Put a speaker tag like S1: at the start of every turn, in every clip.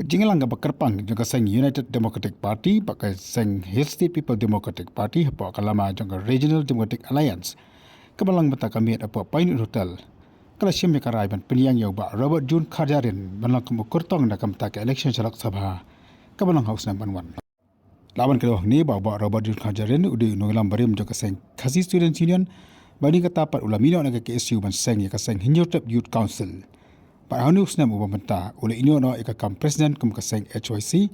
S1: Jingalang Bakarpang juga seng United Democratic Party pakai seng Hill State People Democratic Party apa kalama juga Regional Democratic Alliance. Kebalang beta kami apa Pine Hotel. Kalau siam ya karai ban peniang yau ba Robert June Khajarin balang kamu kurtong nak tak election Salak Sabha. Kebalang House number 1. Lawan kedua ni bawa Robert June Khajarin udah nungelam barim juga seng Khasi Students Union banding kata pat ulamino nak ke SU ban seng ya seng Hinjotep Youth Council. Pak Hanu Usnam ubamenta oleh ini ono ikakam presiden kum kaseng HYC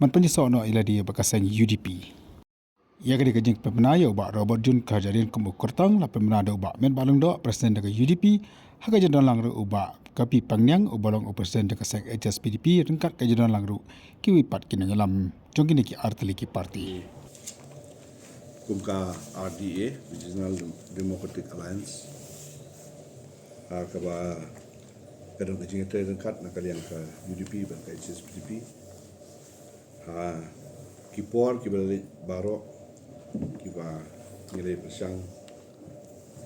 S1: man penyeso ono ila dia bakaseng UDP. Ia kali kejeng pemenayo ba Robert June Khajarin kum kurtang la pemenado ba men balung do presiden daga UDP haga jadon langru uba kapi pangnyang ubalong presiden daga seng HSPDP rengkat ka jadon langru kiwi pat kinangalam jongkini ki arteliki parti.
S2: Kumka RDA, Regional Democratic Alliance, kaba kadang kecing itu rengkat nak kalian ke UDP dan ke HSPDP, kipor kibalik barok kiba nilai persang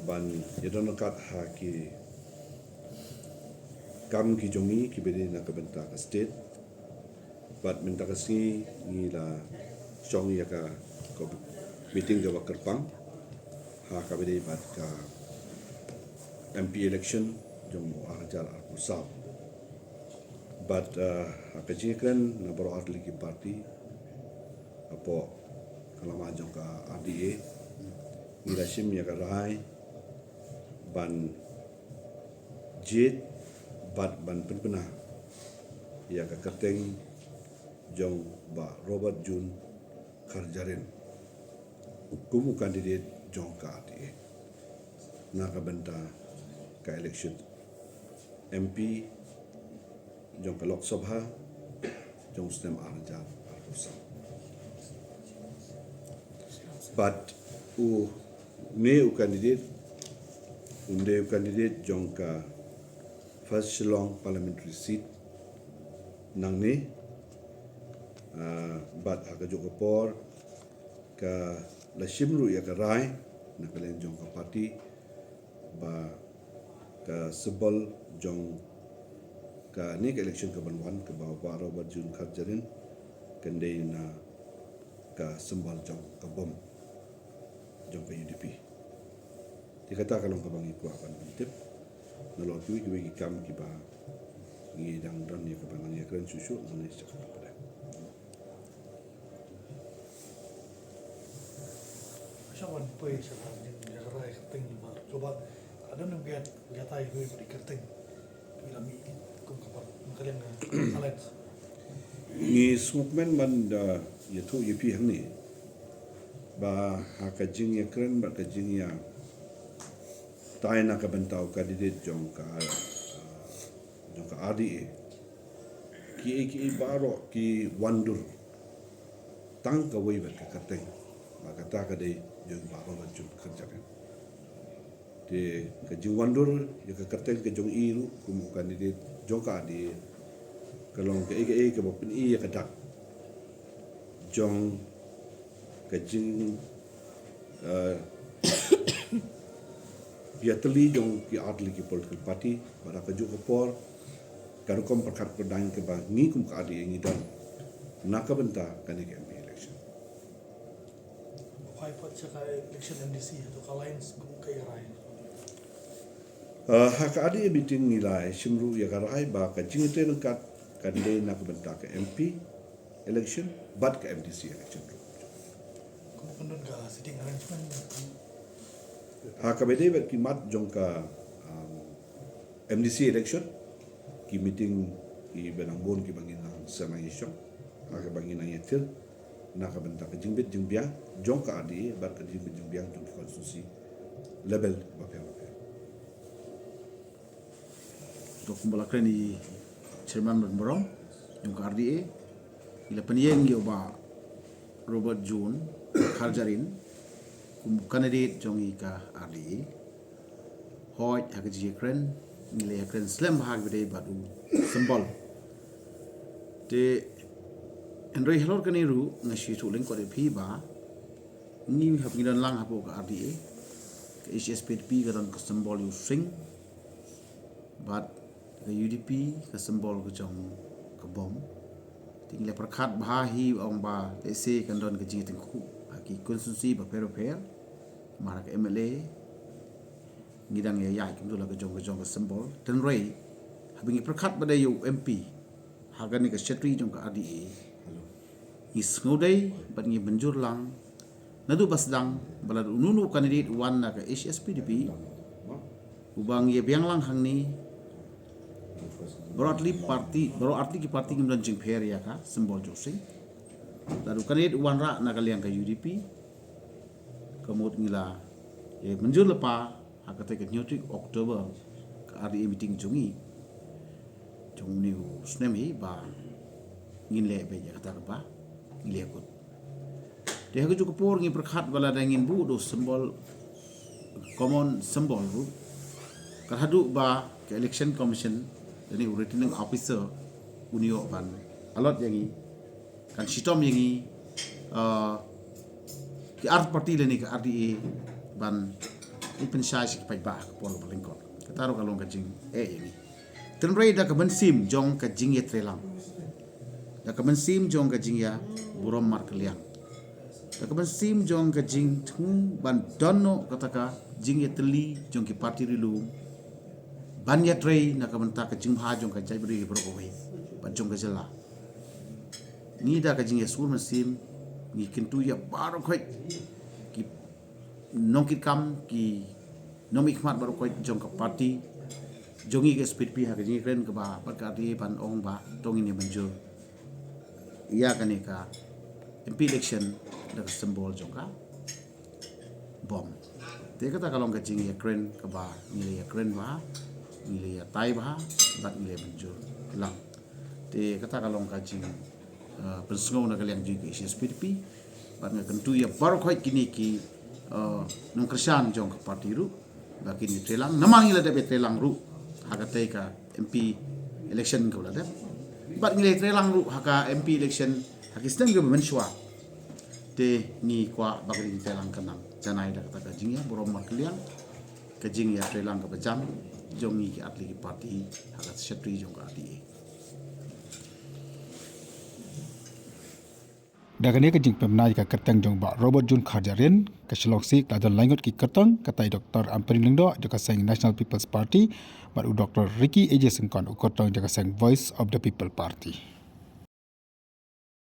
S2: ban jadon rengkat ki kam ki jongi kibali nak bentak state, bat bentak si nila jongi ya ka meeting ke Bakarpang, kabedi bat ka MP election jom ajar pusat. But kajikan na baru ada lagi parti apa kalau majang ka RDA irasim ya karai ban jet bat ban penpena ya ka kerteng jong ba Robert June Khajarin kumu kandidat jong ka RDA nak benta ka election MP jong ka Lok Sabha jong stem arja pusat. But kandidat jong ka first Shillong parliamentary seat nang ni but aga jong por ka Lashimru ya ka rai na kalian jong ka parti ba ka sebal jong ka ni ka election ka banwan ka bawa Robert June Khajarin kendai na ka sembal jong ka bom jong ka UDP. Dikata kalau ka bangi ku akan mentip na lo ki kam ki ba ngi dang dan ya ka bangi keren susu ngi cakap pada.
S3: Siapa pun siapa yang jaga kerting juga. Coba ada nungguan jatah itu beri kerting. Bila mi kum kapal kalian alliance.
S2: Ni sukmen man da yaitu UP ni ba hakajing ya keren ba kajing ya tai nak bentau kandidat jong ka RDA ki baro ki wandur tang ka wei ba ka kerting ba kata ka dei jong baba jong kerja kan de kajing wandur ya ka kerting ke jong iru kum kandidat jong ka di kalau ke ke bapin ya ka dak jong kajing dia teli jong ki adli ki political party pada kaju kopor karu kom perkat pedang ke bangi kum ka adi ngi dan naka benta kan ke MP election
S3: Why pot sekai election MDC atau alliance kum kai rai.
S2: Hak adi meeting nilai simru ya karai ba kajing itu nengkat kandai nak benta ke MP election but ke MDC election
S3: Kum kendun ka sitting arrangement.
S2: kabedi bet kimat jong ka MDC election ki meeting ki benambon ki bangin nang sama isyong ka bangin nang yetil nak benta ke jingbit jingbiang jong ka adi bat ke jingbit jingbiang jong konstitusi level bapel
S4: Untuk kembali di Chairman Berong yang ke RDA ila peniyeng yo ba Robert June Khajarin kum kandidat jong ka RDA hoj hak jikren nilai kren slam hak bede badu sembol de enroi helor kaniru ngasi tu leng ko de phi ba ni hab ngidan lang hapo ka RDA ke HSPDP ka dan sembol yu sing but ke UDP ke sembol ke jong ke bom tinggal perkat bahahi orang ba ese kan don ke jing tengku haki konstitusi ba per marak MLA ngidang ya kim tu la ke jong ke sembol dan rei habingi perkat pada yu MP hagani ke setri jong ke RDA is ngodai bat ngi benjur lang nadu basdang balad ununu kandidat wan na ke HSPDP ubang ye biang lang hang ni broadly arti ki parti ngim dan jing pher ya ka sembol josing lalu kandidat wan ra na kaliang ke UDP kemut ngila ye menjur lepa hakate ke nyutrik Oktober ke RDA meeting jungi jong niu snemi ba ngin le be ya kata ba ngile kut dia ke juga por ngi perkhat bala dangin bu do sembol common sembol ru kalhadu ba ke election commission ini returning officer unio ban alot yangi kan sitom yangi ki art party le ni ke RDA ban ipen size ki pai ba pol balingko kataro kalong ka jing yangi tenrei da ka ban sim jong ka jing ye trelang da ka ban sim jong ka jing ya burom mar kaliang da ka ban sim jong ka jing thung ban donno kataka jing ye teli jong ki party rilu ban ya trei na ka ban ta ka jing ha jong ka jai bri bro ko wei ban jong ka jela ni da ka jing ye sur man sim ni kintu ya baro khoi ki nongkit kam ki nomik mat baro khoi jong ka party jongi ke speed pi ha ke jing kren ka ba pat ka ti ban ong ba tong ini banjur iya kan ka MP election da sembol jongka bom te kata kalong ka jing ya kren ka ba ni ya kren ba ni ya tai ba bat ni banjur lang te kata kalong ka jing pensengau na kaliang jing ke SPDP bat nga kentu ya baru khoi kini ki nong kersan jong ka parti ru ba kini trelang namang ila da be trelang ru hakatai ka MP election ka ulada bat ngile trelang ru haka MP election hakistem ke menswa te ni kwa bagri trelang kanang janai da kata jing ya borom makliang ka jing ya trelang ka bajam jongi ki atli ki parti hakat setri jong ka ati
S1: Dagane ke jing pemnai ka kertang jong ba Robert Jun Kharjarin ke Shillong Sik la dan langot ki kertang katai Dr. Amprin Lingdo jaka sang National People's Party baru Dr. Ricky AJ Sengkon ukotong jaka sang Voice of the People Party.